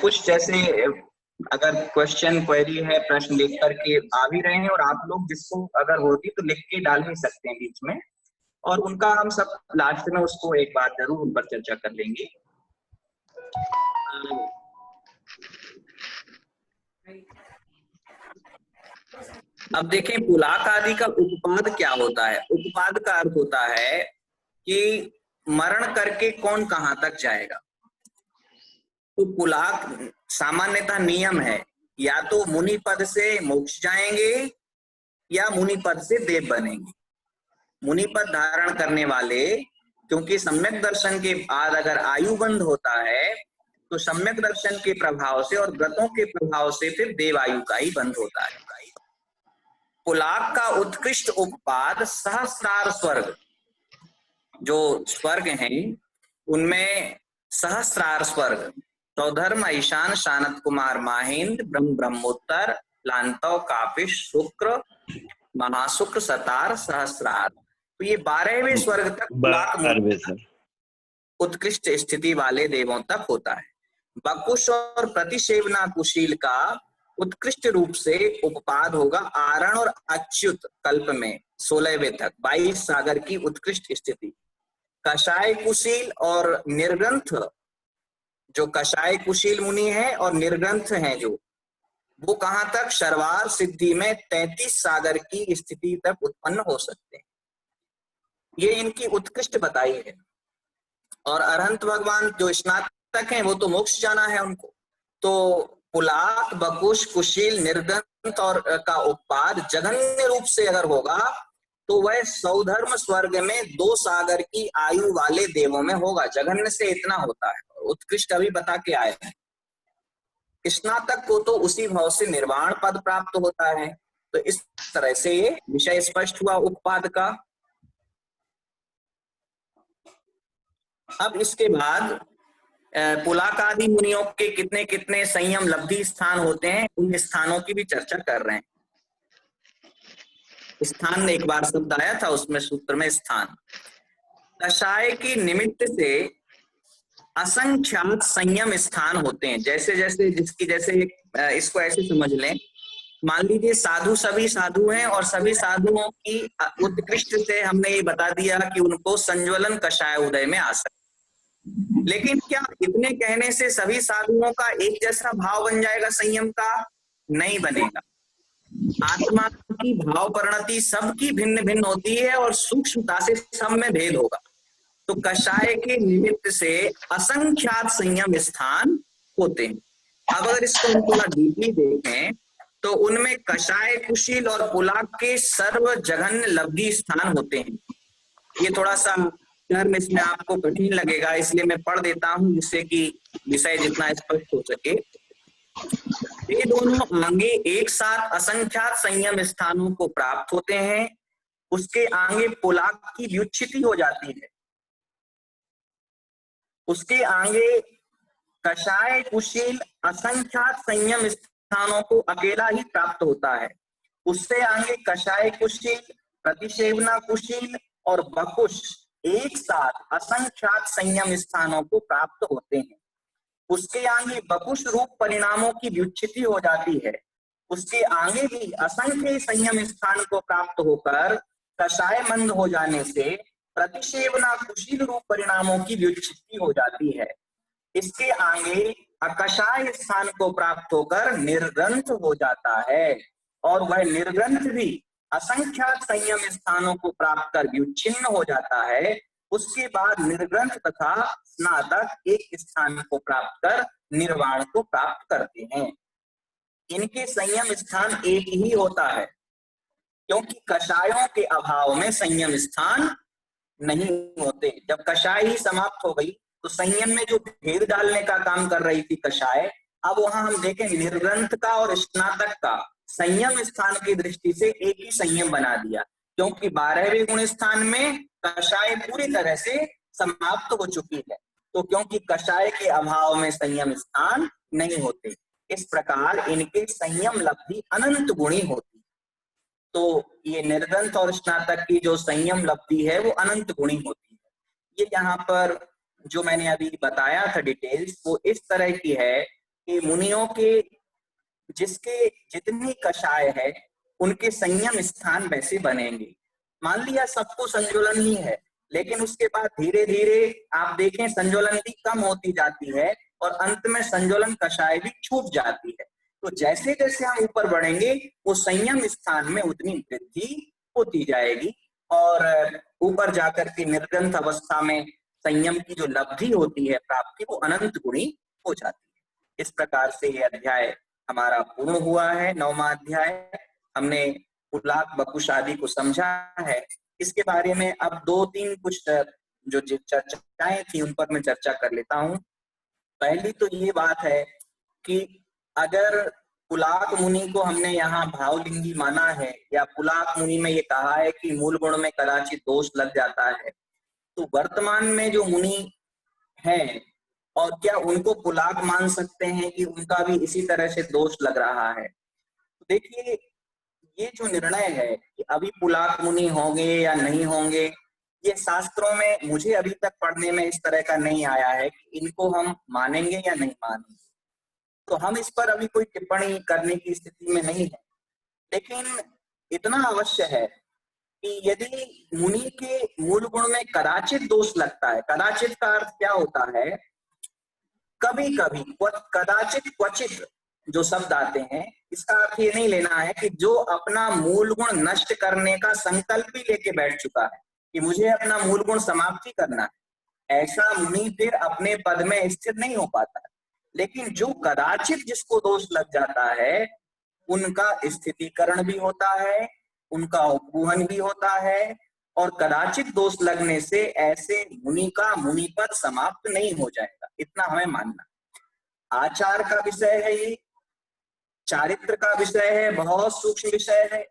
कुछ जैसे अगर क्वेश्चन क्वेरी है, प्रश्न लिख करके आ भी रहे हैं, और आप लोग जिसको अगर होती तो लिख के डाल ही सकते हैं बीच में, और उनका हम सब लास्ट में उसको एक बार जरूर उन पर चर्चा कर लेंगे। अब देखें, पुलाक आदि का उपपाद क्या होता है। उपपाद का अर्थ होता है कि मरण करके कौन कहां तक जाएगा। तो पुलाक सामान्यतः नियम है, या तो मुनि पद से मोक्ष जाएंगे या मुनि पद से देव बनेंगे। मुनि पद धारण करने वाले, क्योंकि सम्यक दर्शन के बाद अगर आयु बंद होता है तो सम्यक दर्शन के प्रभाव से और व्रतों के प्रभाव से फिर देव आयु का ही बंद होता है। पुलाक का उत्कृष्ट उपपाद सहस्रार स्वर्ग, जो स्वर्ग हैं उनमें सहस्रार स्वर्ग, सौधर्म, ईशान, शानत कुमार, माहिंद, ब्रह्म, ब्रह्मोत्तर, लांतव, कापिश, शुक्र, महाशुक्र, सतार, सहस्रार। तो ये 12वें स्वर्ग तक पुलाक उत्कृष्ट स्थिति वाले देवों तक होता है। बकुश और प्रतिसेवना कुशील का उत्कृष्ट रूप से उपपाद होगा आरण और अच्युत कल्प में 16वें तक 22 सागर की उत्कृष्ट स्थिति। कषाय कुशील और निर्ग्रंथ, जो कषाय कुशील मुनि है और निर्ग्रंथ हैं जो, वो कहां तक, शर्वार सिद्धि में 33 सागर की स्थिति तक उत्पन्न हो सकते हैं। ये इनकी उत्कृष्ट बताई है। और अरहंत भगवान जो स्नातक हैं वो तो मोक्ष जाना है उनको। तो पुलाक, बकुश, कुशील, निर्गंत और का उपपाद जघन्य रूप से अगर होगा तो वह सौधर्म स्वर्ग में 2 सागर की आयु वाले देवों में होगा। जघन्य से इतना होता है, उत्कृष्ट अभी बता के आए हैं। स्नातक को तो उसी भाव से निर्वाण पद प्राप्त होता है। तो इस तरह से ये विषय स्पष्ट हुआ उपपाद का। अब इसके बाद पुलाक आदि मुनियों के कितने कितने संयम लब्धि स्थान होते हैं, उन स्थानों की भी चर्चा कर रहे हैं। स्थान एक बार शब्द आया था उसमें सूत्र में, स्थान। कषाय की निमित्त से असंख्यात संयम स्थान होते हैं। जैसे जैसे जिसकी जैसे इसको ऐसे समझ लें, मान लीजिए साधु सभी साधु हैं और सभी साधुओं की उत्कृष्ट से हमने ये बता दिया कि उनको संज्वलन कषाय उदय में आ सकता। लेकिन क्या इतने कहने से सभी साधुओं का एक जैसा भाव बन जाएगा संयम का? नहीं बनेगा। आत्मा की भाव परिणति सबकी भिन्न भिन्न होती है और सूक्ष्मता से सब में भेद होगा। तो कषाय के निमित्त से असंख्यात संयम स्थान होते हैं। अब अगर इसको हम थोड़ा डीपली देखें तो उनमें कषाय, कुशील और पुलाक के सर्व जघन्य लब्धि स्थान होते हैं। ये थोड़ा सा टर्म इसमें आपको कठिन लगेगा, इसलिए मैं पढ़ देता हूं जिससे कि विषय जितना स्पष्ट हो सके। ये दोनों आगे एक साथ असंख्यात संयम स्थानों को प्राप्त होते हैं। उसके आगे पुलाक की व्युच्छिति हो जाती है। उसके आगे कषाय, कुशील असंख्यात संयम स्थानों को अकेला ही प्राप्त होता है। उससे आगे कषाय कुशील, प्रतिसेवना कुशील और बकुश एक साथ असंख्यात संयम स्थानों को प्राप्त होते हैं। उसके आगे बकुश रूप परिणामों की व्युच्छिति हो जाती है। उसके आगे भी असंख्य संयम स्थान को प्राप्त होकर कषाय मंद हो जाने से प्रतिसेवना कुशील रूप परिणामों की व्युच्छिति हो जाती है। इसके आगे अकषाय स्थान को प्राप्त होकर निर्ग्रंथ हो जाता है, और वह निर्ग्रंथ भी असंख्यात संयम स्थानों को प्राप्त कर व्युच्छिन्न हो जाता है। उसके बाद निर्ग्रंथ तथा स्नातक एक स्थान को प्राप्त कर निर्वाण को प्राप्त करते हैं। इनके संयम स्थान एक ही होता है, क्योंकि कषायों के अभाव में संयम स्थान नहीं होते। जब कषाय ही समाप्त हो गई तो संयम में जो भेद डालने का काम कर रही थी कषाय, अब वहां हम देखें निर्ग्रंथ का और स्नातक का संयम स्थान की दृष्टि से एक ही संयम बना दिया, क्योंकि 12वें गुण स्थान में कषाय पूरी तरह से समाप्त हो चुकी है। तो क्योंकि कषाय के अभाव में संयम स्थान नहीं होते, इस प्रकार इनके संयम लब्धि अनंत गुणी होती है। तो ये निर्ग्रंथ और स्नातक की जो संयम लब्धि है वो अनंत गुणी होती है। ये यहाँ पर जो मैंने अभी बताया था डिटेल्स, वो इस तरह की है कि मुनियों के जिसके जितनी कषाय है उनके संयम स्थान वैसे बनेंगे। मान लिया सबको संजोलन ही है, लेकिन उसके बाद धीरे धीरे आप देखें संजोलन भी कम होती जाती है और अंत में संजोलन कषाय भी छूट जाती है। तो जैसे जैसे हम ऊपर बढ़ेंगे वो संयम स्थान में उतनी वृद्धि होती जाएगी और ऊपर जाकर के निर्ग्रंथ अवस्था में संयम की जो लब्धि होती है प्राप्ति, वो अनंत गुणी हो जाती है। इस प्रकार से ये अध्याय हमारा पूर्ण हुआ है। 9वां अध्याय हमने पुलाक बकुश आदि को समझा है। इसके बारे में अब 2-3 कुछ जो चर्चाएं थी उन पर मैं चर्चा कर लेता हूं। पहली तो ये बात है कि अगर पुलाक मुनि को हमने यहाँ भावलिंगी माना है या पुलाक मुनि में ये कहा है कि मूल गुण में कदाचित दोष लग जाता है, तो वर्तमान में जो मुनि हैं और क्या उनको पुलाक मान सकते हैं कि उनका भी इसी तरह से दोष लग रहा है? तो देखिए, ये जो निर्णय है कि अभी पुलाक मुनि होंगे या नहीं होंगे, ये शास्त्रों में मुझे अभी तक पढ़ने में इस तरह का नहीं आया है कि इनको हम मानेंगे या नहीं मानेंगे। तो हम इस पर अभी कोई टिप्पणी करने की स्थिति में नहीं है, लेकिन इतना अवश्य है कि यदि मुनि के मूल गुण में कदाचित दोष लगता है, कदाचित का अर्थ क्या होता है? कभी कभी, कदाचित, क्वचित जो शब्द आते हैं, इसका अर्थ ये नहीं लेना है कि जो अपना मूल गुण नष्ट करने का संकल्प ही लेके बैठ चुका है कि मुझे अपना मूल गुण समाप्ति करना है, ऐसा मुनि फिर अपने पद में स्थिर नहीं हो पाता है। लेकिन जो कदाचित जिसको दोष लग जाता है, उनका स्थितिकरण भी होता है, उनका उपगूहन भी होता है, और कदाचित दोष लगने से ऐसे मुनि का मुनि पद समाप्त नहीं हो जाएगा, इतना हमें मानना। आचार का विषय है ये, चारित्र का विषय है, बहुत सूक्ष्म विषय है।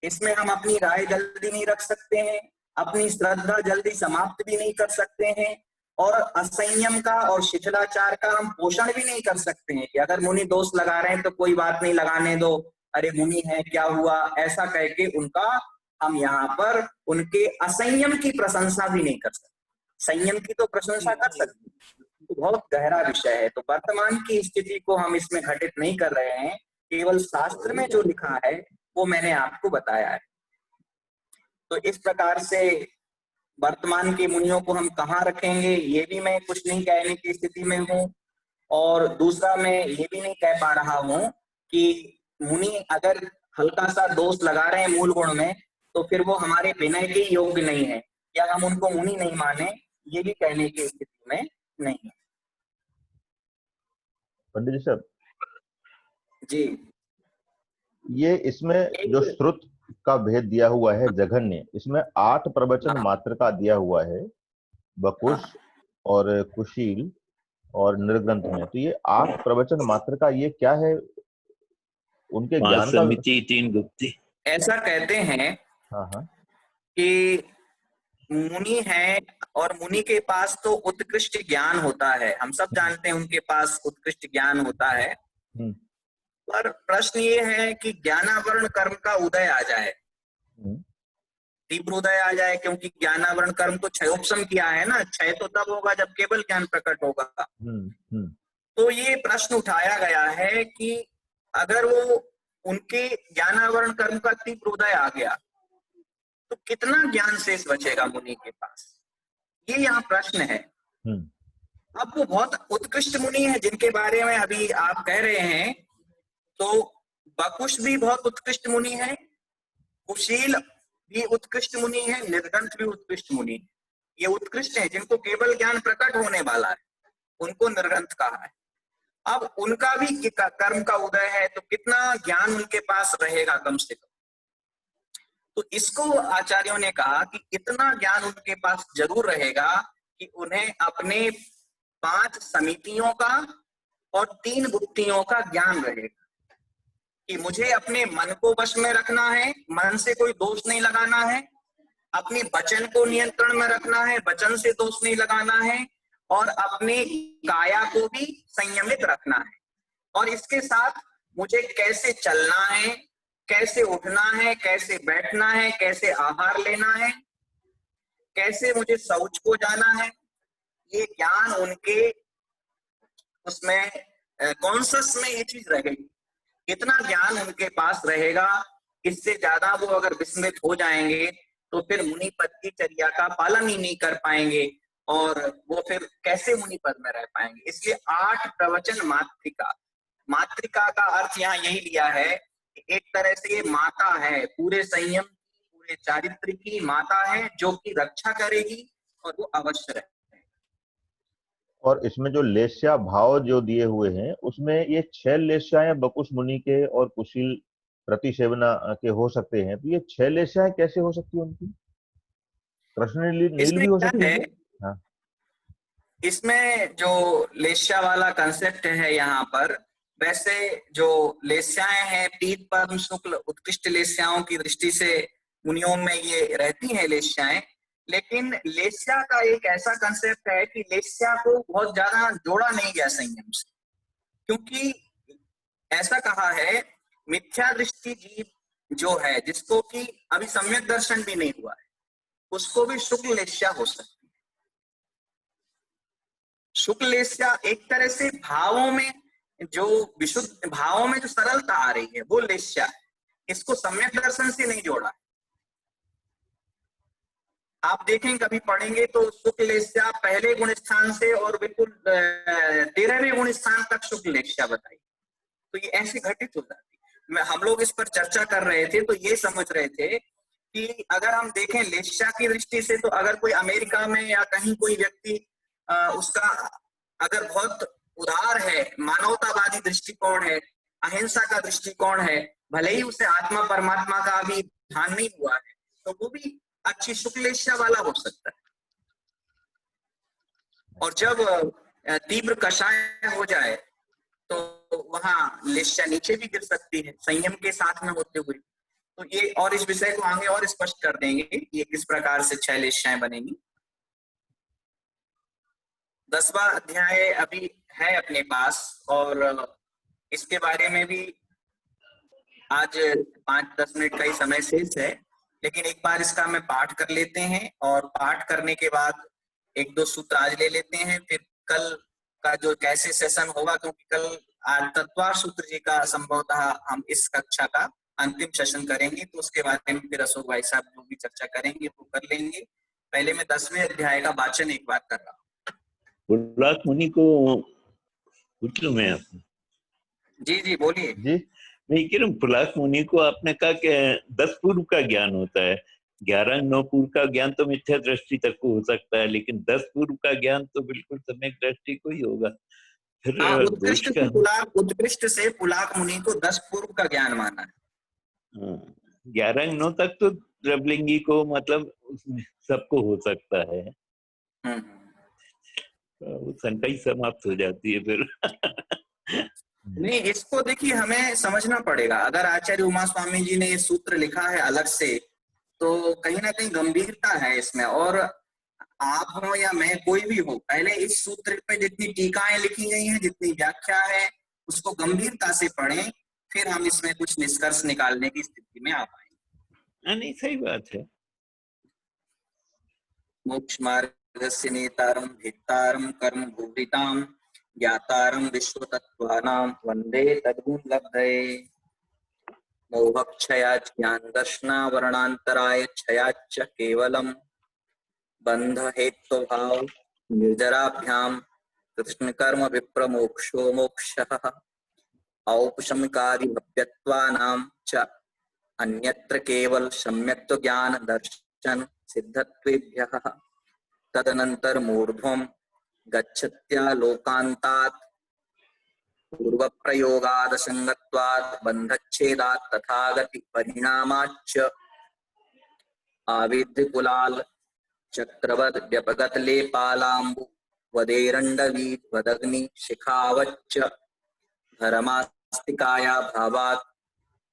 इसमें हम अपनी राय जल्दी नहीं रख सकते हैं, अपनी श्रद्धा जल्दी समाप्त भी नहीं कर सकते हैं, और असंयम का और शिथिलाचार का हम पोषण भी नहीं कर सकते हैं कि अगर मुनि दोष लगा रहे हैं तो कोई बात नहीं, लगाने दो, अरे मुनि है क्या हुआ, ऐसा कह के उनका हम यहाँ पर उनके असंयम की प्रशंसा भी नहीं कर सकते। संयम की तो प्रशंसा कर सकते, तो बहुत गहरा विषय है। तो वर्तमान की स्थिति को हम इसमें घटित नहीं कर रहे हैं, केवल शास्त्र में जो लिखा है वो मैंने आपको बताया है। तो इस प्रकार से वर्तमान के मुनियों को हम कहाँ रखेंगे ये भी मैं कुछ नहीं कहने की स्थिति में हूँ, और दूसरा मैं ये भी नहीं कह पा रहा हूँ कि मुनि अगर हल्का सा दोष लगा रहे हैं मूल गुण में तो फिर वो हमारे विनय के योग्य नहीं है या हम उनको मुनि नहीं माने, ये भी कहने की स्थिति में नहीं है। पंडित जी साहब जी, ये इसमें जो श्रुत का भेद दिया हुआ है जघन्य, इसमें 8 प्रवचन मात्र का दिया हुआ है बकुश और कुशील और निर्ग्रंथ में। तो ये 8 प्रवचन मात्र का ये क्या है? उनके ज्ञान का 3 गुप्ती ऐसा कहते हैं हाँ कि मुनि है और मुनि के पास तो उत्कृष्ट ज्ञान होता है, हम सब जानते हैं उनके पास उत्कृष्ट ज्ञान होता है, पर प्रश्न ये है कि ज्ञानावरण कर्म का उदय आ जाए, तीव्र उदय आ जाए, क्योंकि ज्ञानावरण कर्म तो क्षयोपशम किया है ना, क्षय तो तब होगा जब केवल ज्ञान प्रकट होगा। तो ये प्रश्न उठाया गया है कि अगर वो उनके ज्ञानावरण कर्म का तीव्र उदय आ गया तो कितना ज्ञान शेष बचेगा मुनि के पास, ये यहाँ प्रश्न है। अब वो बहुत उत्कृष्ट मुनि है जिनके बारे में अभी आप कह रहे हैं, तो बकुश भी बहुत उत्कृष्ट मुनि है, कुशील भी उत्कृष्ट मुनि है, निर्ग्रंथ भी उत्कृष्ट मुनि है। ये उत्कृष्ट है जिनको केवल ज्ञान प्रकट होने वाला है, उनको निर्ग्रंथ कहा है। अब उनका भी कर्म का उदय है तो कितना ज्ञान उनके पास रहेगा कम से कम। तो इसको आचार्यों ने कहा कि इतना ज्ञान उनके पास जरूर रहेगा कि उन्हें अपने 5 समितियों का और 3 गुप्तियों का ज्ञान रहेगा कि मुझे अपने मन को वश में रखना है, मन से कोई दोष नहीं लगाना है, अपने वचन को नियंत्रण में रखना है, वचन से दोष नहीं लगाना है, और अपने काया को भी संयमित रखना है, और इसके साथ मुझे कैसे चलना है, कैसे उठना है, कैसे बैठना है, कैसे आहार लेना है, कैसे मुझे शौच को जाना है, ये ज्ञान उनके उसमें कॉन्शस में ये चीज रहेगी। कितना ज्ञान उनके पास रहेगा, इससे ज्यादा वो अगर विस्मित हो जाएंगे तो फिर मुनि पद की चर्या का पालन ही नहीं कर पाएंगे और वो फिर कैसे मुनि पद में रह पाएंगे। इसलिए 8 प्रवचन मातृका, मातृका का अर्थ यहाँ यही लिया है कि एक तरह से ये माता है, पूरे संयम की, पूरे चारित्र की माता है, जो कि रक्षा करेगी और वो अवश्य रहे। और इसमें जो लेस्या भाव जो दिए हुए हैं उसमें ये 6 लेस्याएं बकुश मुनि के और कुशील प्रतिसेवना के हो सकते हैं, तो ये 6 लेस्याएं कैसे हो सकती है उनकी? कृष्ण नील इसमें भी हो क्या सकती है, है? हाँ। इसमें जो लेस्या वाला कंसेप्ट है यहाँ पर, वैसे जो लेस्याएं हैं पीत पद्म शुक्ल उत्कृष्ट लेस्याओं की दृष्टि से मुनियों में ये रहती हैं लेस्याएं, लेकिन लेस्या का एक ऐसा कंसेप्ट है कि लेस्या को बहुत ज्यादा जोड़ा नहीं गया संयम से, क्योंकि ऐसा कहा है मिथ्या दृष्टि जीव जो है, जिसको कि अभी सम्यक दर्शन भी नहीं हुआ है, उसको भी शुक्ल लेस्या हो सकती है। शुक्ल लेस्या एक तरह से भावों में जो विशुद्ध भावों में जो सरलता आ रही है वो लेस्या है, इसको सम्यक दर्शन से नहीं जोड़ा। आप देखें कभी पढ़ेंगे तो शुक्ल लेस्या पहले गुण स्थान से और बिल्कुल 13वें गुण स्थान तक शुक्ल लेस्या बताई, तो ये ऐसे घटित हो जाती। हम लोग इस पर चर्चा कर रहे थे तो ये समझ रहे थे कि अगर हम देखें लेस्या की दृष्टि से, तो अगर कोई अमेरिका में या कहीं कोई व्यक्ति उसका अगर बहुत उदार है, मानवतावादी दृष्टिकोण है, अहिंसा का दृष्टिकोण है, भले ही उसे आत्मा परमात्मा का अभी ध्यान नहीं हुआ है, तो वो भी अच्छी शुक्ल लेस्या वाला हो सकता है। और जब तीव्र कषाय हो जाए तो वहां लेस्या नीचे भी गिर सकती है संयम के साथ में होते हुए। तो ये और इस विषय को आगे और स्पष्ट कर देंगे कि ये किस प्रकार से 6 लेस्याएं बनेंगी। 10वां अध्याय अभी है अपने पास और इसके बारे में भी आज 5-10 मिनट का ही समय शेष है, लेकिन एक बार इसका मैं पाठ कर लेते हैं और पाठ करने के बाद 1-2 सूत्र आज ले लेते हैं, फिर कल का जो कैसे सेशन होगा, क्योंकि कल तत्वार सूत्र जी का संभवतः हम इस कक्षा का अंतिम सेशन करेंगे, तो उसके बारे में फिर अशोक भाई साहब जो भी चर्चा करेंगे वो कर लेंगे। पहले मैं 10वें अध्याय का वाचन एक बार कर रहा हूँ। पुलाक मुनि को पूछ लूं मैं आपसे? जी जी बोलिए। जी मैं कह रहा हूँ पुलाक मुनि को आपने कहा कि 10 पूर्व का ज्ञान होता है, 11-9 पूर्व का ज्ञान तो मिथ्या दृष्टि तक को हो सकता है, लेकिन 10 पूर्व का ज्ञान तो बिल्कुल सम्यक दृष्टि को ही होगा। फिर दोष का उत्कृष्ट से पुलाक मुनि को 10 पूर्व का ज्ञान माना है। 11-9 तक तो द्रवलिंगी को मतलब सबको हो सकता है, वो शंका ही समाप्त हो जाती है फिर। नहीं, इसको देखिए हमें समझना पड़ेगा। अगर आचार्य उमा स्वामी जी ने ये सूत्र लिखा है अलग से, तो कहीं ना कहीं गंभीरता है इसमें। और आप हो या मैं, कोई भी हो, पहले इस सूत्र पे जितनी टीकाएं लिखी गई हैं, जितनी व्याख्या है, उसको गंभीरता से पढ़ें, फिर हम इसमें कुछ निष्कर्ष निकालने की स्थिति में आ पाएंगे। नहीं, सही बात है। मोक्ष मार्गस्य नेतारं भेत्तारं कर्म भूरितां ज्ञातारं विश्वतत्त्वानां वन्दे तद्गुण लब्धये। मोहक्षयाच् ज्ञान दर्शनावरणान्तराय क्षयाच्च केवलम् बंध हेतु भाव निर्जराभ्यां कृष्ण कर्म विप्रमोक्षो मोक्षः औपशमिकादि भव्यत्वानां च अन्यत्र केवल सम्यक् ज्ञान दर्शन सिद्धत्वेभ्यः तदनंतर मूर्ध्वं गच्छत्या लोकान्तात् पूर्व प्रयोगाद संगत्वात् बंधच्छेदात् तथागति परिणामाच्च आविद्य कुलाल चक्रवद व्यपगत लेपालाम्बु वदेरंडवी वदग्नि शिखावच्च धर्मास्तिकाया भावात्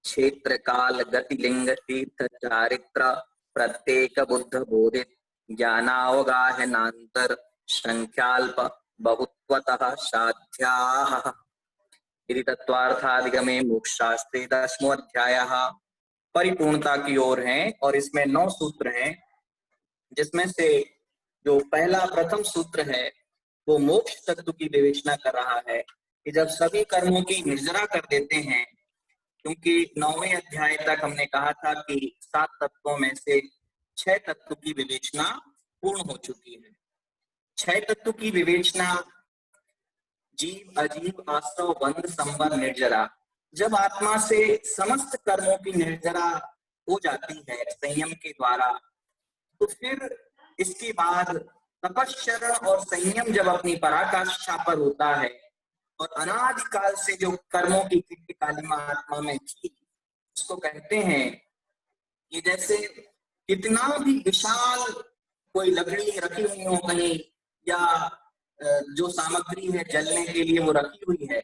क्षेत्र काल गति लिंग तीर्थ चारित्र प्रत्येक बुद्ध बोधित ज्ञानावगाहनांतर संख्याल्प बहुत्वतः साध्याः इति तत्वार्थाधिगमे मोक्षशास्त्रे 10वां अध्यायः परिपूर्णता की ओर है और इसमें 9 सूत्र हैं। जिसमें से जो पहला प्रथम सूत्र है वो मोक्ष तत्व की विवेचना कर रहा है कि जब सभी कर्मों की निर्जरा कर देते हैं, क्योंकि 9वें अध्याय तक हमने कहा था कि 7 तत्वों में से 6 तत्व की विवेचना पूर्ण हो चुकी है। 6 तत्व की विवेचना जीव, अजीव, आसव, बंध, संबंध, निर्जरा, जब आत्मा से समस्त कर्मों की निर्जरा हो जाती है संयम के द्वारा, तो फिर इसके बाद तपश्चरण और संयम जब अपनी पराकाष्ठा पर होता है और अनादिकाल से जो कर्मों की कालिमा आत्मा में थी, उसको कहते हैं कि जैसे कितना भी विशाल कोई लकड़ी रखी हुई हो कहीं, या जो सामग्री है जलने के लिए वो रखी हुई है,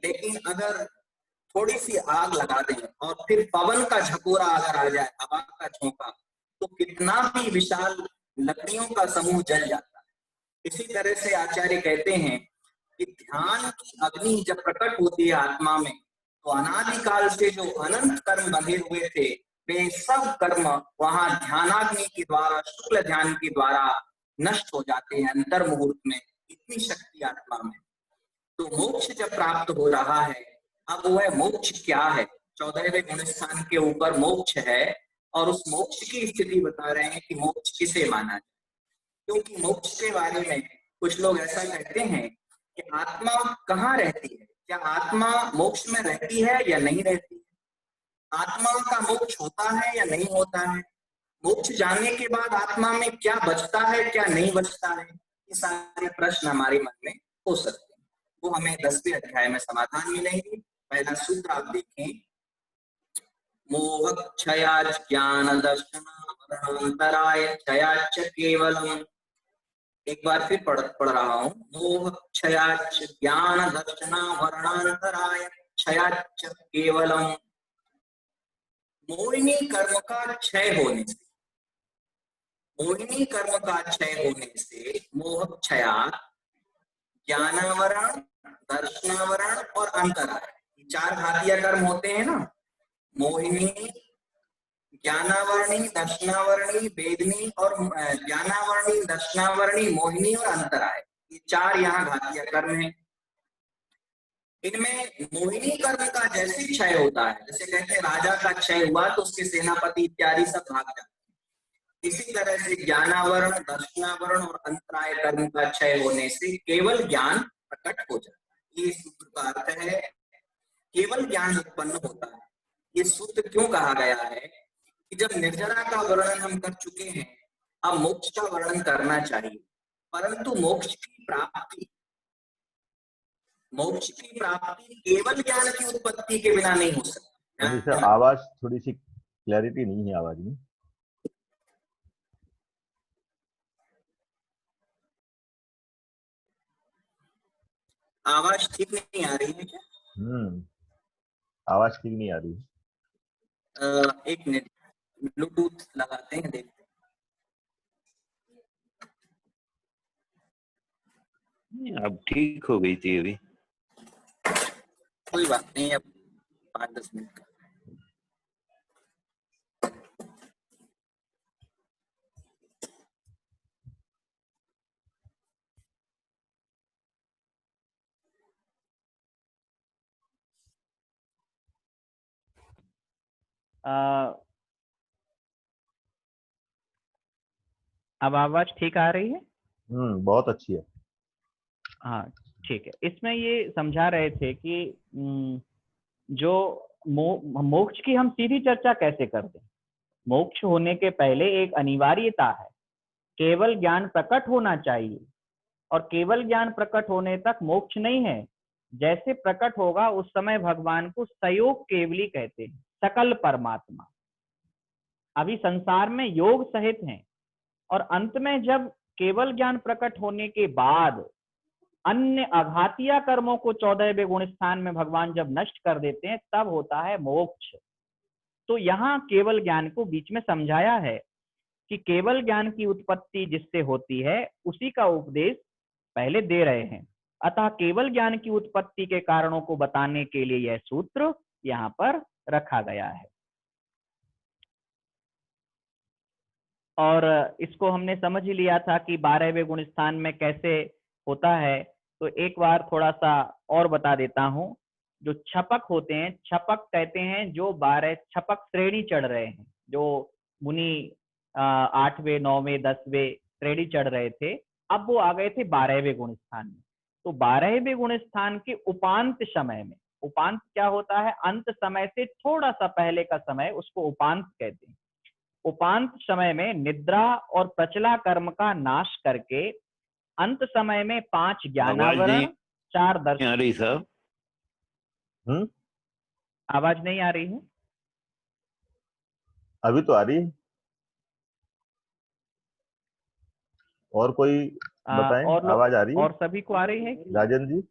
लेकिन अगर थोड़ी सी आग लगा दें और फिर पवन का झकोरा अगर आ जाए, हवा का झोंका, तो कितना भी विशाल लकड़ियों का समूह जल जाता है। इसी तरह से आचार्य कहते हैं कि ध्यान की अग्नि जब प्रकट होती है आत्मा में, तो अनादिकाल से जो अनंत कर्म बंधे हुए थे, वे सब कर्म वहां ध्यानाग्नि के द्वारा, शुक्ल ध्यान के द्वारा नष्ट हो जाते हैं अंतर मुहूर्त में। इतनी शक्ति आत्मा में। तो मोक्ष जब प्राप्त हो रहा है, अब वह मोक्ष क्या है? 14वें गुण स्थान के ऊपर मोक्ष है, और उस मोक्ष की स्थिति बता रहे हैं कि मोक्ष किसे माना जाए। क्योंकि मोक्ष के बारे में कुछ लोग ऐसा कहते हैं कि आत्मा कहाँ रहती है, क्या आत्मा मोक्ष में रहती है या नहीं रहती है, आत्मा का मोक्ष होता है या नहीं होता है, मोक्ष जानने के बाद आत्मा में क्या बचता है क्या नहीं बचता है। ये सारे प्रश्न हमारे मन में हो सकते हैं, वो हमें 10वें अध्याय में समाधान मिलेंगे। पहला सूत्र आप देखें, मोह क्षया ज्ञान दर्शनांतराय क्षयाच केवलम। एक बार फिर पढ़ रहा हूं, मोह क्षयाच ज्ञान दर्शना वर्णांतराय क्षयाच केवलम। मोहिनी कर्म का क्षय होने से, मोहिनी कर्म का क्षय होने से मोह क्षयात ज्ञानावरण, दर्शनावरण और अंतराय, ये 4 घातीय कर्म होते हैं ना, मोहिनी, ज्ञानावरणी, दर्शनावरणी, वेदनी और ज्ञानावरणी, दर्शनावरणी, मोहिनी और अंतराय, ये 4 यहाँ घातीय कर्म हैं। इनमें मोहिनी कर्म का जैसे क्षय होता है, जैसे कहते हैं राजा का क्षय हुआ तो उसके सेनापति इत्यादि सब भाग जाते हैं, इसी तरह से ज्ञानावरण, दर्शनावरण और अंतराय कर्म का क्षय होने से केवल ज्ञान प्रकट हो जाता है। ये सूत्र का अर्थ है, केवल ज्ञान उत्पन्न होता है। ये सूत्र क्यों कहा गया है कि जब निर्जरा का वर्णन हम कर चुके हैं, अब मोक्ष का वर्णन करना चाहिए, परंतु मोक्ष की प्राप्ति केवल ज्ञान की उत्पत्ति के बिना नहीं हो सकती। आवाज थोड़ी सी क्लैरिटी नहीं है आवाज में। आवाज ठीक नहीं आ रही है क्या? आवाज ठीक नहीं आ रही है। एक मिनट, ब्लूटूथ लगाते हैं, देखते हैं। अब ठीक हो गई थी अभी, कोई बात नहीं, अब 5-10 मिनट का। अब आवाज ठीक आ रही है? बहुत अच्छी है। हाँ ठीक है। इसमें ये समझा रहे थे कि जो मोक्ष की हम सीधी चर्चा कैसे कर दें। मोक्ष होने के पहले एक अनिवार्यता है, केवल ज्ञान प्रकट होना चाहिए, और केवल ज्ञान प्रकट होने तक मोक्ष नहीं है। जैसे प्रकट होगा उस समय भगवान को सयोग केवली कहते हैं, सकल परमात्मा। अभी संसार में योग सहित हैं, और अंत में जब केवल ज्ञान प्रकट होने के बाद अन्य अघातीय कर्मों को 14वें गुण स्थान में भगवान जब नष्ट कर देते हैं, तब होता है मोक्ष। तो यहाँ केवल ज्ञान को बीच में समझाया है कि केवल ज्ञान की उत्पत्ति जिससे होती है उसी का उपदेश पहले दे रहे हैं। अतः केवल ज्ञान की उत्पत्ति के कारणों को बताने के लिए यह सूत्र यहाँ पर रखा गया है। और इसको हमने समझ ही लिया था कि 12वें गुण स्थान में कैसे होता है। तो एक बार थोड़ा सा और बता देता हूँ। जो छपक होते हैं, छपक कहते हैं जो 12 छपक श्रेणी चढ़ रहे हैं, जो मुनि 8वें 9वें 10वें श्रेणी चढ़ रहे थे, अब वो आ गए थे 12वें गुण स्थान में। तो 12वें गुण स्थान के उपांत समय में, उपांत क्या होता है? अंत समय से थोड़ा सा पहले का समय, उसको उपांत कहते हैं। उपांत समय में निद्रा और प्रचला कर्म का नाश करके अंत समय में 5 आवाज ज्ञानावरण, नहीं 4 आ दर्शन। रही साहब। आवाज नहीं आ रही है? अभी तो आ रही है। और कोई बताएं, और आवाज आ रही है? और सभी को आ रही है? राजन जी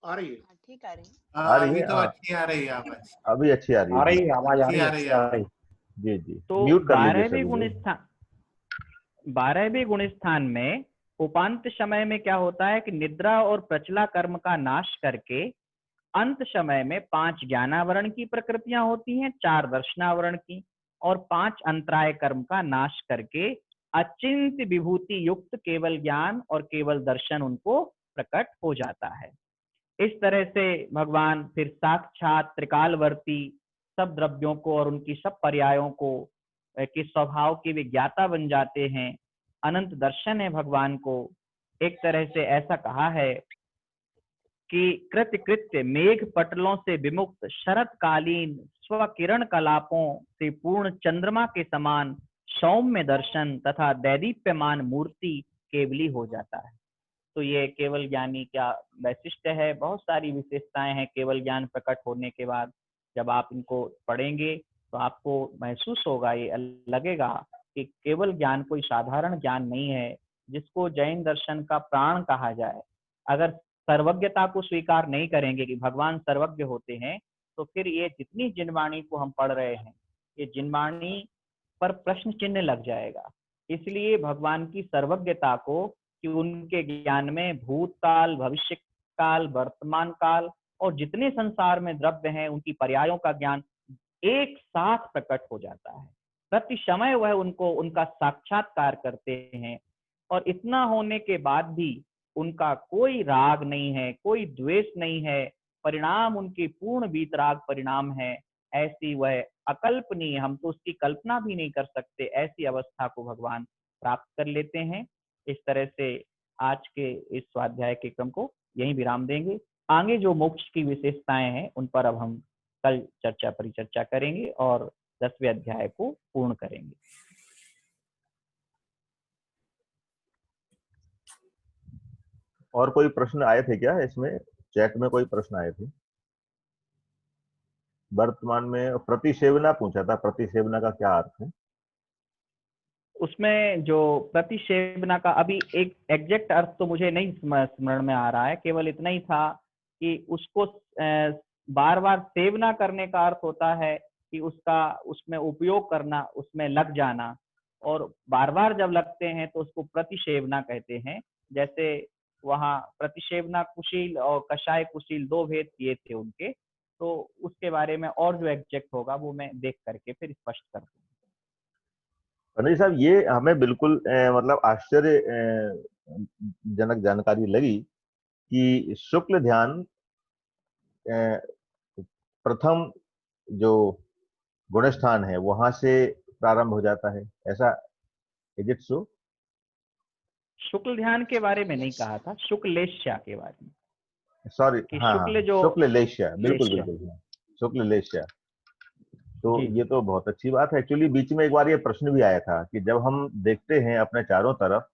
आ रही है? ठीक आ रही है। आ रही अभी है? तो हाँ, अच्छी आ रही है आवाज। अभी अच्छी आ रही आ है। रही है आवाज, आ अच्छी रही है, आ रही अच्छी है आ रही है। जी जी, तो म्यूट कर लीजिए 12वें सभी गुण को। स्थान, 12वें गुण स्थान में उपांत समय में क्या होता है कि निद्रा और प्रचला कर्म का नाश करके अंत समय में 5 ज्ञानावरण की प्रकृतियां होती हैं, 4 दर्शनावरण की, और 5 अंतराय कर्म का नाश करके अचिंत्य विभूति युक्त केवल ज्ञान और केवल दर्शन उनको प्रकट हो जाता है। इस तरह से भगवान फिर साक्षात त्रिकालवर्ती सब द्रव्यों को और उनकी सब पर्यायों को के स्वभाव के वे ज्ञाता बन जाते हैं। अनंत दर्शन है भगवान को। एक तरह से ऐसा कहा है कि कृत्य कृत्य मेघ पटलों से विमुक्त शरतकालीन स्वकिरण कलापों से पूर्ण चंद्रमा के समान सौम्य दर्शन तथा दैदीप्यमान मूर्ति केवली हो जाता है। तो ये केवल ज्ञानी का वैशिष्ट्य है। बहुत सारी विशेषताएं हैं केवल ज्ञान प्रकट होने के बाद। जब आप इनको पढ़ेंगे तो आपको महसूस होगा, ये लगेगा कि केवल ज्ञान कोई साधारण ज्ञान नहीं है, जिसको जैन दर्शन का प्राण कहा जाए। अगर सर्वज्ञता को स्वीकार नहीं करेंगे कि भगवान सर्वज्ञ होते हैं, तो फिर ये जितनी जिनवाणी को हम पढ़ रहे हैं, ये जिनवाणी पर प्रश्न चिन्ह लग जाएगा। इसलिए भगवान की सर्वज्ञता को, कि उनके ज्ञान में भूतकाल, भविष्य काल, वर्तमान काल और जितने संसार में द्रव्य हैं उनकी पर्यायों का ज्ञान एक साथ प्रकट हो जाता है। प्रति समय वह उनको उनका साक्षात्कार करते हैं, और इतना होने के बाद भी उनका कोई राग नहीं है, कोई द्वेष नहीं है। परिणाम उनके पूर्ण वीतराग परिणाम है। ऐसी वह अकल्पनीय, हम तो उसकी कल्पना भी नहीं कर सकते, ऐसी अवस्था को भगवान प्राप्त कर लेते हैं। इस तरह से आज के इस स्वाध्याय के क्रम को यहीं विराम देंगे। आगे जो मोक्ष की विशेषताएं हैं उन पर अब हम कल परिचर्चा करेंगे और 10वें अध्याय को पूर्ण करेंगे। और कोई प्रश्न आए थे क्या इसमें? चैट में कोई प्रश्न आए थे? वर्तमान में प्रतिसेवना पूछा था, प्रतिसेवना का क्या अर्थ है? उसमें जो प्रतिसेवना का अभी एक एग्जैक्ट अर्थ तो मुझे नहीं स्मरण में आ रहा है, केवल इतना ही था कि उसको बार बार सेवना करने का अर्थ होता है कि उसका उसमें उपयोग करना, उसमें लग जाना, और बार बार जब लगते हैं तो उसको प्रतिसेवना कहते हैं। जैसे वहाँ प्रतिसेवना कुशील और कषाय कुशील 2 भेद किए थे उनके, तो उसके बारे में और जो एग्जैक्ट होगा वो मैं देख करके फिर स्पष्ट कर दूंगा। पंडित साहब, ये हमें बिल्कुल मतलब आश्चर्य जनक जानकारी लगी कि शुक्ल ध्यान प्रथम जो गुणस्थान है वहां से प्रारंभ हो जाता है, ऐसा? Is it so? शुक्ल ध्यान के बारे में नहीं कहा था, शुक्लेश्या के बारे में। सॉरी, कि हाँ शुक्ल जो शुक्ल लेश्या, बिल्कुल लेश्या। बिल्कुल, शुक्ल लेश्या। तो जी। ये तो बहुत अच्छी बात है। एक्चुअली बीच में एक बार ये प्रश्न भी आया था कि जब हम देखते हैं अपने चारों तरफ,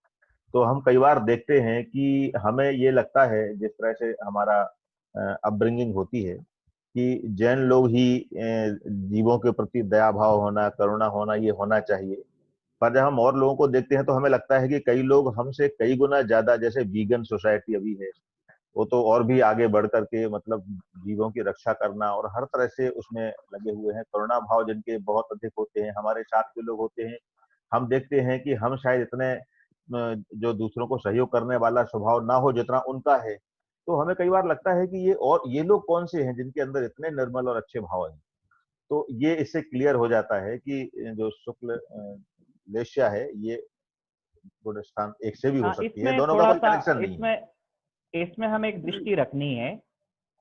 तो हम कई बार देखते हैं कि हमें ये लगता है, जिस तरह से हमारा अपब्रिंगिंग होती है, कि जैन लोग ही जीवों के प्रति दया भाव होना, करुणा होना, ये होना चाहिए। पर जब हम और लोगों को देखते हैं तो हमें लगता है कि कई लोग हमसे कई गुना ज्यादा, जैसे वीगन सोसाइटी अभी है, वो तो और भी आगे बढ़ करके मतलब जीवों की रक्षा करना और हर तरह से उसमें लगे हुए हैं। करुणा भाव जिनके बहुत अधिक होते हैं, हमारे साथ के लोग होते हैं। हम देखते हैं कि हम शायद इतने जो दूसरों को सहयोग करने वाला स्वभाव ना हो जितना उनका है। तो हमें कई बार लगता है कि ये लोग कौन से हैं जिनके अंदर इतने निर्मल और अच्छे भाव हैं। तो ये इससे क्लियर हो जाता है कि जो शुक्ल लेस्या है ये गुण स्थान एक से भी हो हाँ, सकती है, इसमें दोनों का थोड़ा कोई सा कनेक्शन नहीं है। इसमें हमें एक दृष्टि रखनी है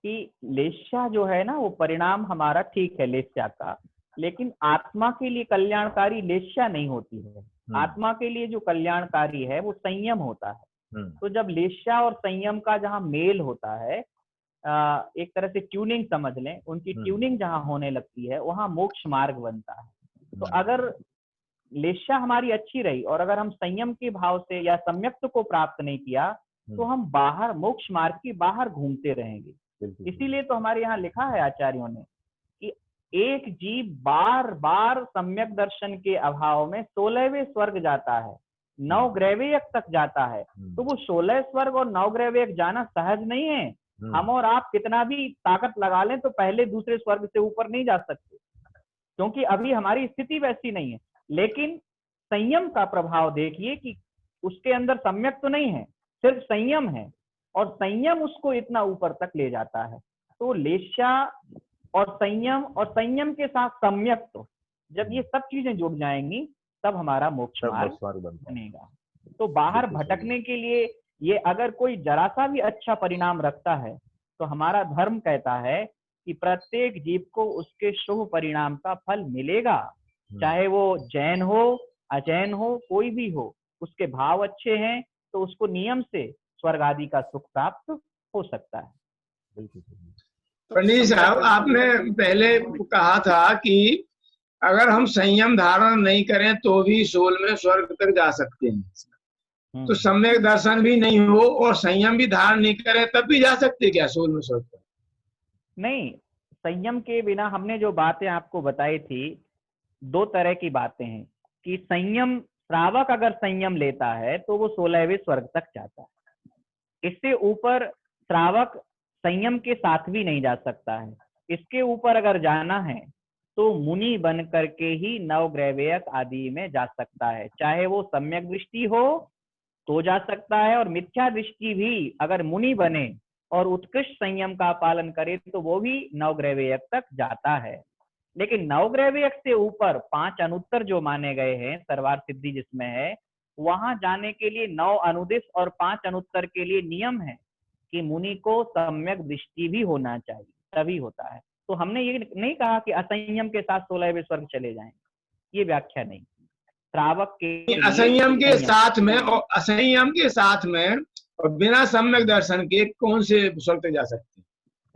कि लेस्या जो है ना वो परिणाम हमारा ठीक है लेस्या का, लेकिन आत्मा के लिए कल्याणकारी लेस्या नहीं होती है। आत्मा के लिए जो कल्याणकारी है वो संयम होता है। तो जब लेस्या और संयम का जहाँ मेल होता है, एक तरह से ट्यूनिंग समझ लें, उनकी ट्यूनिंग जहाँ होने लगती है वहां मोक्ष मार्ग बनता है। तो अगर लेस्या हमारी अच्छी रही और अगर हम संयम के भाव से या सम्यक्त को प्राप्त नहीं किया तो हम बाहर मोक्ष मार्ग के बाहर घूमते रहेंगे। इसीलिए तो हमारे यहाँ लिखा है आचार्यों ने कि एक जीव बार बार सम्यक दर्शन के अभाव में 16वें स्वर्ग जाता है, 9 ग्रैवेयक तक जाता है। तो वो 16 स्वर्ग और 9 ग्रैवेयक जाना सहज नहीं है। हम और आप कितना भी ताकत लगा लें तो पहले दूसरे स्वर्ग से ऊपर नहीं जा सकते, क्योंकि अभी हमारी स्थिति वैसी नहीं है। लेकिन संयम का प्रभाव देखिए कि उसके अंदर सम्यक तो नहीं है, सिर्फ संयम है, और संयम उसको इतना ऊपर तक ले जाता है। तो लेस्या और संयम के साथ सम्यक, तो जब ये सब चीजें जुड़ जाएंगी तब हमारा मोक्ष मार्ग बनेगा। तो बाहर भटकने के लिए ये अगर कोई जरा सा भी अच्छा परिणाम रखता है तो हमारा धर्म कहता है कि प्रत्येक जीव को उसके शुभ परिणाम का फल मिलेगा, चाहे वो जैन हो अजैन हो कोई भी हो, उसके भाव अच्छे हैं तो उसको नियम से स्वर्ग आदि का सुख प्राप्त हो सकता है। पंडित साहब, आपने पहले कहा था कि अगर हम संयम धारण नहीं करें तो भी 16वें स्वर्ग तक जा सकते हैं। तो सम्यक दर्शन भी नहीं हो और संयम भी धारण नहीं करें तब भी जा सकते क्या 16वें स्वर्ग तक? नहीं, संयम के बिना हमने जो बातें आपको बताई थी, 2 तरह की बातें हैं कि संयम, श्रावक अगर संयम लेता है तो वो 16वें स्वर्ग तक जाता है। इससे ऊपर श्रावक संयम के साथ भी नहीं जा सकता है। इसके ऊपर अगर जाना है तो मुनि बन करके ही 9 ग्रैवेयक आदि में जा सकता है। चाहे वो सम्यक दृष्टि हो तो जा सकता है, और मिथ्या दृष्टि भी अगर मुनि बने और उत्कृष्ट संयम का पालन करे तो वो भी 9 ग्रैवेयक तक जाता है। लेकिन 9 ग्रैवेयक से ऊपर 5 अनुत्तर जो माने गए हैं, सर्वार सिद्धि जिसमें है, वहां जाने के लिए 9 अनुदिश और 5 अनुत्तर के लिए नियम है कि मुनि को सम्यक दृष्टि भी होना चाहिए, तभी होता है। तो हमने ये नहीं कहा कि असंयम के साथ 16वें स्वर्ग चले जाएं, ये व्याख्या नहीं। श्रावक के असंयम के साथ में और असंयम के साथ में और बिना सम्यक दर्शन के कौन से स्वर्ग तक जा सकते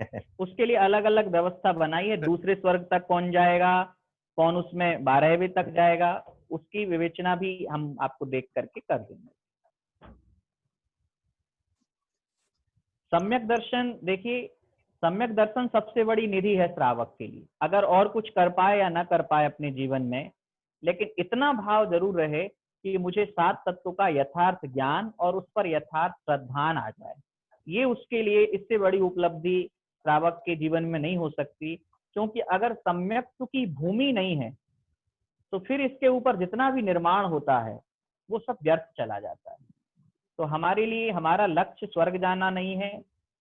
हैं? उसके लिए अलग अलग व्यवस्था बनाई है। दूसरे स्वर्ग तक कौन जाएगा, कौन उसमें 12वें तक जाएगा, उसकी विवेचना भी हम आपको देख करके कर देंगे। सम्यक दर्शन, देखिए सम्यक दर्शन सबसे बड़ी निधि है श्रावक के लिए। अगर और कुछ कर पाए या ना कर पाए अपने जीवन में, लेकिन इतना भाव जरूर रहे कि मुझे 7 तत्व का यथार्थ ज्ञान और उस पर यथार्थ श्रद्धान आ जाए। ये उसके लिए इससे बड़ी उपलब्धि श्रावक के जीवन में नहीं हो सकती, क्योंकि अगर सम्यक्त्व की भूमि नहीं है तो फिर इसके ऊपर जितना भी निर्माण होता है वो सब व्यर्थ चला जाता है। तो हमारे लिए हमारा लक्ष्य स्वर्ग जाना नहीं है,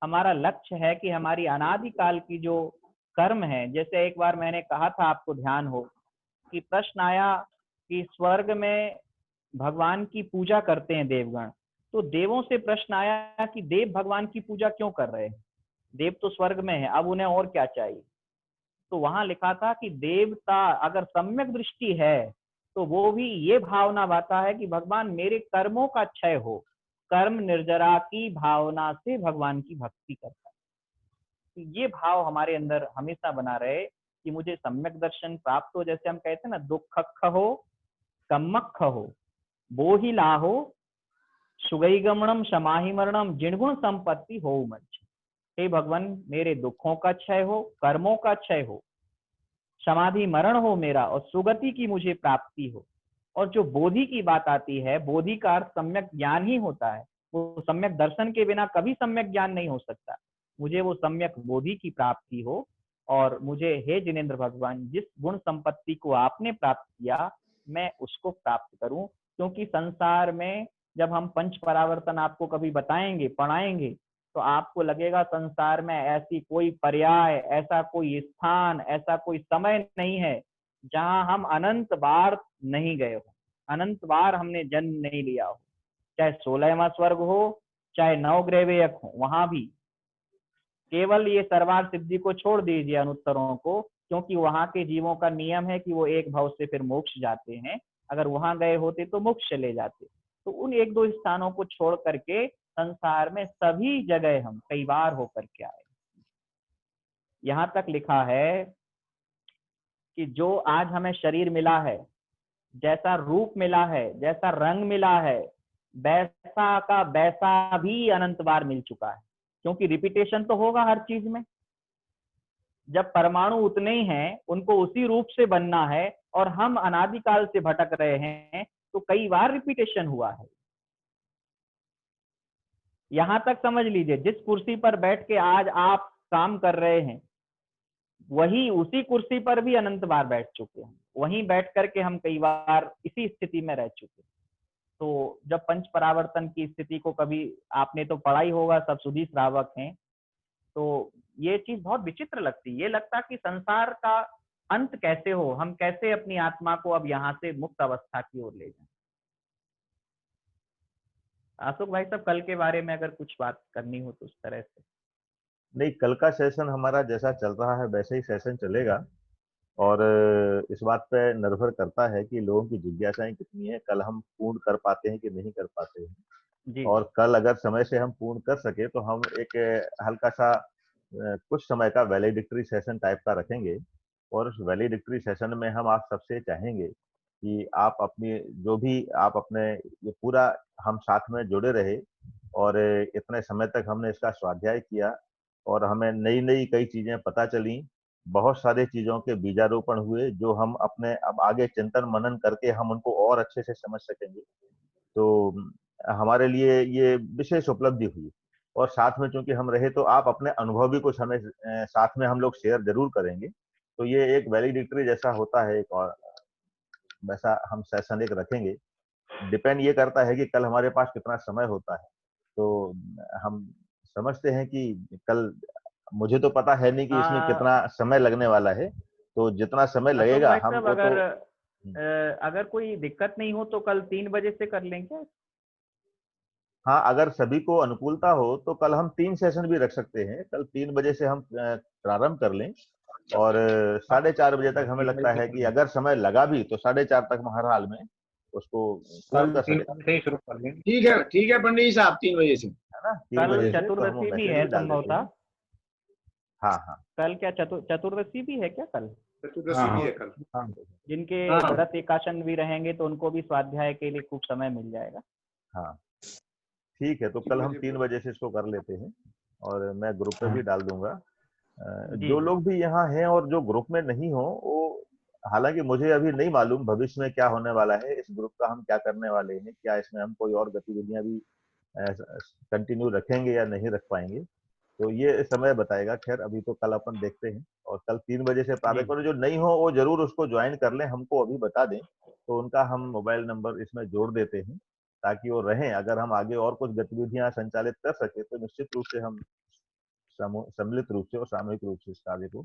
हमारा लक्ष्य है कि हमारी अनादिकाल की जो कर्म है, जैसे एक बार मैंने कहा था आपको ध्यान हो कि प्रश्न आया कि स्वर्ग में भगवान की पूजा करते हैं देवगण, तो देवों से प्रश्न आया कि देव भगवान की पूजा क्यों कर रहे हैं, देव तो स्वर्ग में है, अब उन्हें और क्या चाहिए। तो वहां लिखा था कि देवता अगर सम्यक दृष्टि है तो वो भी ये भावना बाता है कि भगवान मेरे कर्मों का क्षय हो, कर्म निर्जरा की भावना से भगवान की भक्ति करता है। तो ये भाव हमारे अंदर हमेशा बना रहे कि मुझे सम्यक दर्शन प्राप्त हो। जैसे हम कहते हैं ना, दुख हो कम्मख हो बोहि लाहो सुगई गमनम समाहि मरणम जिणगुण संपत्ति हो मंच। हे भगवान, मेरे दुखों का क्षय हो, कर्मों का क्षय हो, समाधि मरण हो मेरा, और सुगति की मुझे प्राप्ति हो। और जो बोधि की बात आती है, बोधि का अर्थ सम्यक ज्ञान ही होता है। वो सम्यक दर्शन के बिना कभी सम्यक ज्ञान नहीं हो सकता। मुझे वो सम्यक बोधि की प्राप्ति हो, और मुझे हे जिनेंद्र भगवान, जिस गुण संपत्ति को आपने प्राप्त किया मैं उसको प्राप्त करूं। क्योंकि संसार में जब हम पंच परावर्तन आपको कभी बताएंगे, पढ़ाएंगे, तो आपको लगेगा संसार में ऐसी कोई पर्याय, ऐसा कोई स्थान, ऐसा कोई समय नहीं है जहां हम अनंत बार नहीं गए हो। अनंत बार हमने जन्म नहीं लिया हो, चाहे 16वां स्वर्ग हो, चाहे 9 ग्रह हो, वहां भी केवल ये सर्वार्थ सिद्धि को छोड़ दीजिए, अनुत्तरों को, क्योंकि वहां के जीवों का नियम है कि वो एक भव से फिर मोक्ष जाते हैं। अगर वहां गए होते तो मोक्ष चले जाते। तो उन 1-2 स्थानों को छोड़ करके संसार में सभी जगह हम कई बार होकर के आए। यहाँ तक लिखा है कि जो आज हमें शरीर मिला है, जैसा रूप मिला है, जैसा रंग मिला है, वैसा का वैसा भी अनंत बार मिल चुका है, क्योंकि रिपीटेशन तो होगा हर चीज में। जब परमाणु उतने ही हैं, उनको उसी रूप से बनना है, और हम अनादिकाल से भटक रहे हैं, तो कई बार रिपीटेशन हुआ है। यहां तक समझ लीजिए, जिस कुर्सी पर बैठ के आज आप काम कर रहे हैं, वही उसी कुर्सी पर भी अनंत बार बैठ चुके हैं। वहीं बैठ करके हम कई बार इसी स्थिति में रह चुके हैं। तो जब पंच परावर्तन की स्थिति को कभी आपने तो पढ़ा ही होगा, सब सुधी श्रावक हैं, तो ये चीज बहुत विचित्र लगती है। ये लगता कि संसार का अंत कैसे हो, हम कैसे अपनी आत्मा को अब यहाँ से मुक्त अवस्था की ओर ले जाएं। अशोक भाई साहब, कल के बारे में अगर कुछ बात करनी हो तो उस तरह से। नहीं, कल का सेशन हमारा जैसा चल रहा है वैसे ही सेशन चलेगा, और इस बात पे निर्भर करता है कि लोगों की जिज्ञासाएं कितनी है, कल हम पूर्ण कर पाते हैं कि नहीं कर पाते हैं। जी। और कल अगर समय से हम पूर्ण कर सके तो हम एक हल्का सा कुछ समय का वैलिडिक्टरी सेशन टाइप का रखेंगे, और उस वैलिडिक्टरी सेशन में हम आप सबसे चाहेंगे कि आप अपनी जो भी आप अपने ये पूरा हम साथ में जुड़े रहे, और इतने समय तक हमने इसका स्वाध्याय किया और हमें नई नई कई चीजें पता चली, बहुत सारी चीजों के बीजारोपण हुए जो हम अपने अब आगे चिंतन मनन करके हम उनको और अच्छे से समझ सकेंगे। तो हमारे लिए ये विशेष उपलब्धि हुई, और साथ में चूंकि हम रहे तो आप अपने अनुभव भी कुछ हमें साथ में हम लोग शेयर जरूर करेंगे। तो ये एक वैलिडिक्टरी जैसा होता है, एक और वैसा हम सेशन एक रखेंगे। डिपेंड ये करता है कि कल हमारे पास कितना समय होता है। तो हम समझते हैं कि कल, मुझे तो पता है नहीं कि इसमें कितना समय लगने वाला है, तो जितना समय अशोक लगेगा भाई हम साहब, वो अगर तो अगर कोई दिक्कत नहीं हो तो कल 3 बजे से कर लेंगे। हाँ, अगर सभी को अनुकूलता हो तो कल हम 3 सेशन भी रख सकते हैं। कल 3 बजे से हम प्रारंभ कर लें, और 4:30 बजे तक हमें लगता है कि अगर समय लगा भी तो 4:30 तक हम हर हाल में उसको पूर्ण कर सकें। ठीक है पंडित साहब, 3 बजे से, है ना? 3 कल बजे से तो हम चतुर्दशी भी मैसेज है भी डाल देते संभवतः। हैं। हाँ हाँ, कल क्या चतुर्दशी भी है क्या कल? चतुर्दशी भी है कल। जिनके हाँ। व्रत एकादश भी रहेंगे तो उनको भी स्वाध्याय के लिए खूब समय मिल जाएगा। हाँ ठीक है, तो कल हम 3 बजे से इसको कर लेते हैं, और मैं ग्रुप पे भी डाल दूंगा। जो लोग भी यहाँ हैं और जो ग्रुप में नहीं हो, वो हालांकि मुझे अभी नहीं मालूम भविष्य में क्या होने वाला है, इस ग्रुप का हम क्या करने वाले हैं, क्या इसमें हम कोई और गतिविधियां भी कंटिन्यू रखेंगे या नहीं रख पाएंगे, तो ये समय बताएगा। खैर अभी तो कल अपन देखते हैं, और कल 3 बजे से प्रारंभ करो। जो नहीं हो वो जरूर उसको ज्वाइन कर लें, हमको अभी बता दें तो उनका हम मोबाइल नंबर इसमें जोड़ देते हैं, ताकि वो रहें। अगर हम आगे और कुछ गतिविधियां संचालित कर सके तो निश्चित रूप से हम सम्मिलित रूप से और सामूहिक रूप से इस कार्य को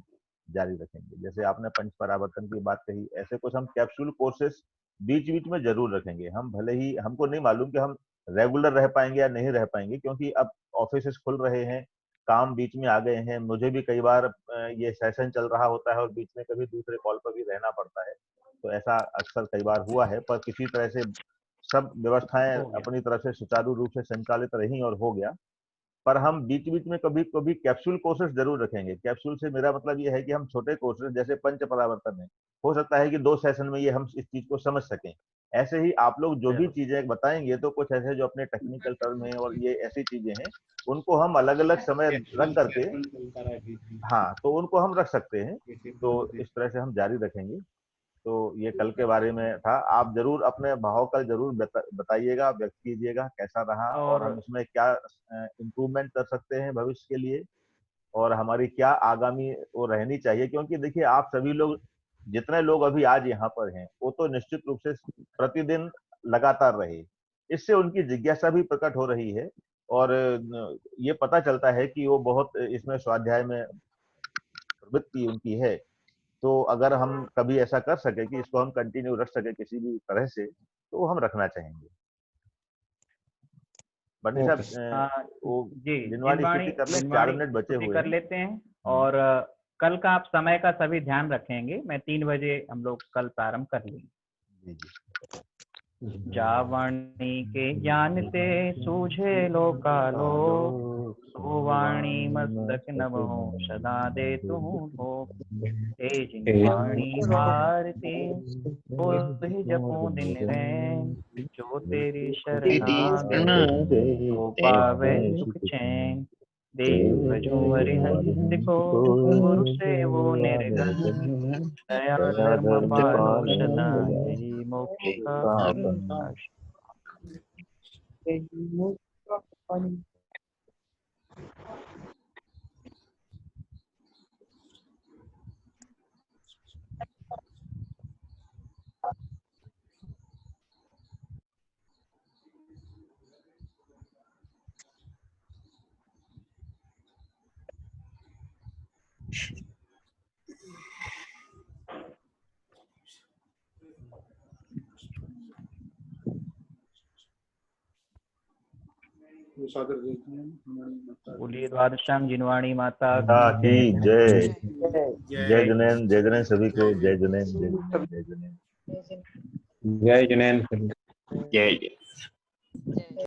जारी रखेंगे। जैसे आपने पंच परावर्तन की बात कही, ऐसे कुछ हम कैप्सूल कोर्सेस बीच बीच में जरूर रखेंगे। हम भले ही, हमको नहीं मालूम कि हम रेगुलर रह पाएंगे या नहीं रह पाएंगे, क्योंकि अब ऑफिस खुल रहे हैं, काम बीच में आ गए हैं। मुझे भी कई बार ये सेशन चल रहा होता है और बीच में कभी दूसरे कॉल पर भी रहना पड़ता है, तो ऐसा अक्सर कई बार हुआ है। पर किसी तरह से सब व्यवस्थाएं अपनी तरफ से सुचारू रूप से संचालित रही और हो गया। पर हम बीच बीच में कभी कभी कैप्सूल कोर्सेज जरूर रखेंगे। कैप्सूल से मेरा मतलब ये है कि हम छोटे कोर्सेज जैसे पंच परावर्तन है, हो सकता है कि 2 सेशन में ये हम इस चीज को समझ सकें। ऐसे ही आप लोग जो भी चीजें बताएंगे, तो कुछ ऐसे जो अपने टेक्निकल टर्म है और ये ऐसी चीजें हैं, उनको हम अलग अलग समय रख करके, हाँ, तो उनको हम रख सकते हैं। तो इस तरह से हम जारी रखेंगे। तो ये कल के बारे में था। आप जरूर अपने भाव कल जरूर बताइएगा, व्यक्त कीजिएगा कैसा रहा, और हम इसमें क्या इम्प्रूवमेंट कर सकते हैं भविष्य के लिए, और हमारी क्या आगामी वो रहनी चाहिए। क्योंकि देखिए, आप सभी लोग, जितने लोग अभी आज यहाँ पर हैं, वो तो निश्चित रूप से प्रतिदिन लगातार रहे, इससे उनकी जिज्ञासा भी प्रकट हो रही है, और ये पता चलता है कि वो बहुत इसमें स्वाध्याय में प्रवृत्ति उनकी है। तो अगर हम कभी ऐसा कर सके कि इसको हम कंटिन्यू रख सके किसी भी तरह से, तो वो हम रखना चाहेंगे। पंडित साहब वो जी जिनवाणी स्तुति कर लें, 4 मिनट बचे हुए कर लेते हैं। और कल का आप समय का सभी ध्यान रखेंगे। मैं 3 बजे हम लोग कल प्रारंभ कर लेंगे। जी जी। जावाणी के ज्ञान से सूझे लोकालो, वाणी मस्तक नभ हो सदा दे तू हो। तेज वाणी भारती हो ही जपो दिन रैन, जो तेरी शरण तो पावे सुख चैन। देव जो अरिहंत को गुरु से वो निर्गुण, दया धर्म पालो सदा यही मोक्ष का। बोलिए द्वादशांग जिनवाणी माता की जय। जय जुनैन, जय जुनैन सभी को। जय जुनैन, जय जुनैन, जय जुनैन। जय जुनैन। जय जय।